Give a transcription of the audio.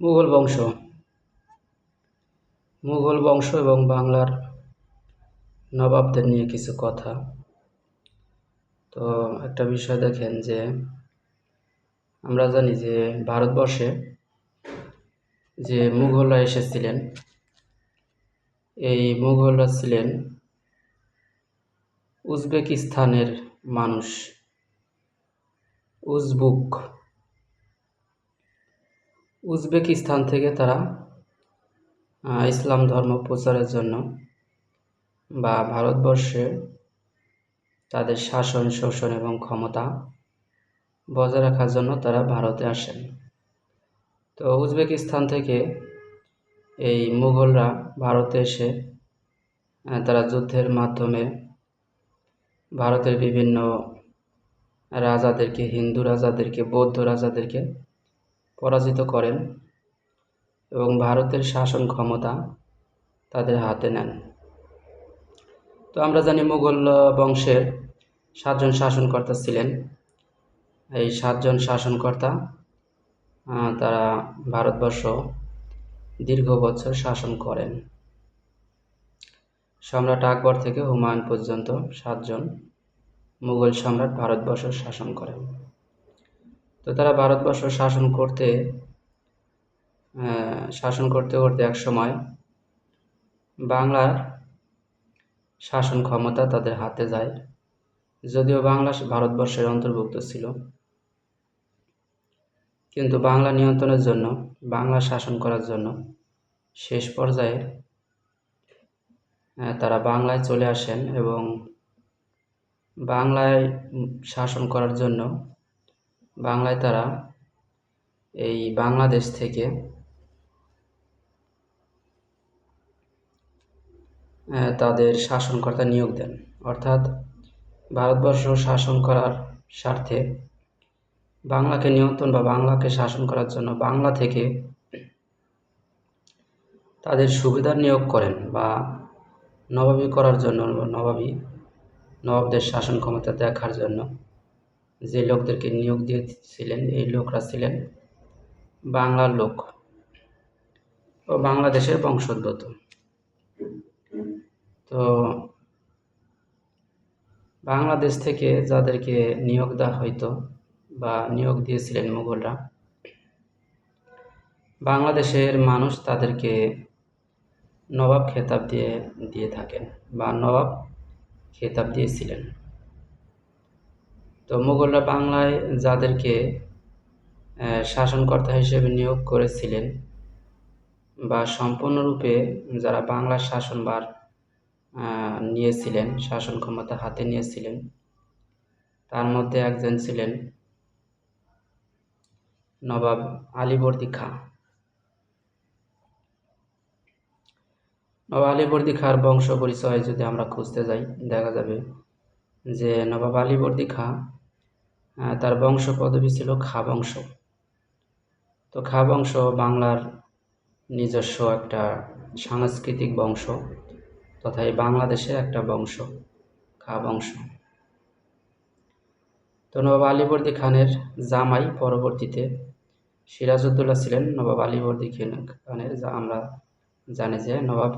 মুঘল বংশ মুঘল বংশ এবং বাংলার নবাবদের নিয়ে কিছু কথা। তো একটা বিষয় দেখেন যে আমরা জানি যে ভারতবর্ষে যে মুঘলরা এসেছিলেন, এই মুঘলরা ছিলেন উজবেকিস্তানের মানুষ। উজবেকিস্তান থেকে তারা ইসলাম ধর্ম প্রচারের জন্য বা ভারতবর্ষে তাদের শাসন শোষণ এবং ক্ষমতা বজায় রাখার জন্য তারা ভারতে আসেন। তো উজবেকিস্তান থেকে এই মুঘলরা ভারতে এসে তারা যুদ্ধের মাধ্যমে ভারতের বিভিন্ন রাজাদেরকে, হিন্দু রাজাদেরকে, বৌদ্ধ রাজাদেরকে পরাজিত করেন এবং ভারতের শাসন ক্ষমতা তাদের হাতে নেন। তো আমরা জানি মুঘল বংশের 7 জন শাসনকর্তা ছিলেন। এই 7 জন শাসনকর্তা তারা ভারতবর্ষ দীর্ঘ বছর শাসন করেন। সম্রাট আকবর থেকে হুমায়ুন পর্যন্ত 7 জন মুঘল সম্রাট ভারতবর্ষ শাসন করেন। তো তারা ভারতবর্ষ শাসন করতে করতে এক সময় বাংলার শাসন ক্ষমতা তাদের হাতে যায়। যদিও বাংলা ভারতবর্ষের অন্তর্ভুক্ত ছিল, কিন্তু বাংলা নিয়ন্ত্রণের জন্য, বাংলা শাসন করার জন্য শেষ পর্যায়ে তারা বাংলায় চলে আসেন এবং বাংলায় শাসন করার জন্য বাংলায় তারা এই বাংলাদেশ থেকে তাদের শাসনকর্তা নিয়োগ দেন। অর্থাৎ ভারতবর্ষ শাসন করার স্বার্থে বাংলাকে নিয়ন্ত্রণ বা বাংলাকে শাসন করার জন্য বাংলা থেকে তাদের সুবিধার নিয়োগ করেন বা নবাবী করার জন্য, নবাবদের শাসন ক্ষমতা দেখার জন্য যে লোকদেরকে নিয়োগ দিয়েছিলেন, এই লোকরা ছিলেন বাংলার লোক ও বাংলাদেশের বংশোদ্ভূত। তো বাংলাদেশ থেকে যাদেরকে নিয়োগ দেওয়া হইতো বা নিয়োগ দিয়েছিলেন মুঘলরা, বাংলাদেশের মানুষ তাদেরকে নবাব খেতাব দিয়ে থাকেন বা নবাব খেতাব দিয়েছিলেন। তো মুঘলরা বাংলায় যাদেরকে শাসনকর্তা হিসেবে নিয়োগ করেছিলেন বা সম্পূর্ণরূপে যারা বাংলার শাসনভার নিয়েছিলেন, শাসন ক্ষমতা হাতে নিয়েছিলেন, তার মধ্যে একজন ছিলেন নবাব আলীবর্দী খাঁ। নবাব আলীবর্দী খাঁর বংশ পরিচয় যদি আমরা খুঁজতে যাই, দেখা যাবে যে নবাব আলীবর্দী খাঁ তার বংশ পদবী ছিল খাঁ বংশ। তো খাঁ বংশ বাংলার নিজস্ব একটা সাংস্কৃতিক বংশ তথা এই বাংলাদেশের একটা বংশ, খাঁ বংশ। তো নবাব আলীবর্দী খানের জামাই পরবর্তীতে সিরাজউদ্দৌলা ছিলেন নবাব আলীবর্দী খানের, আমরা জানি যে নবাব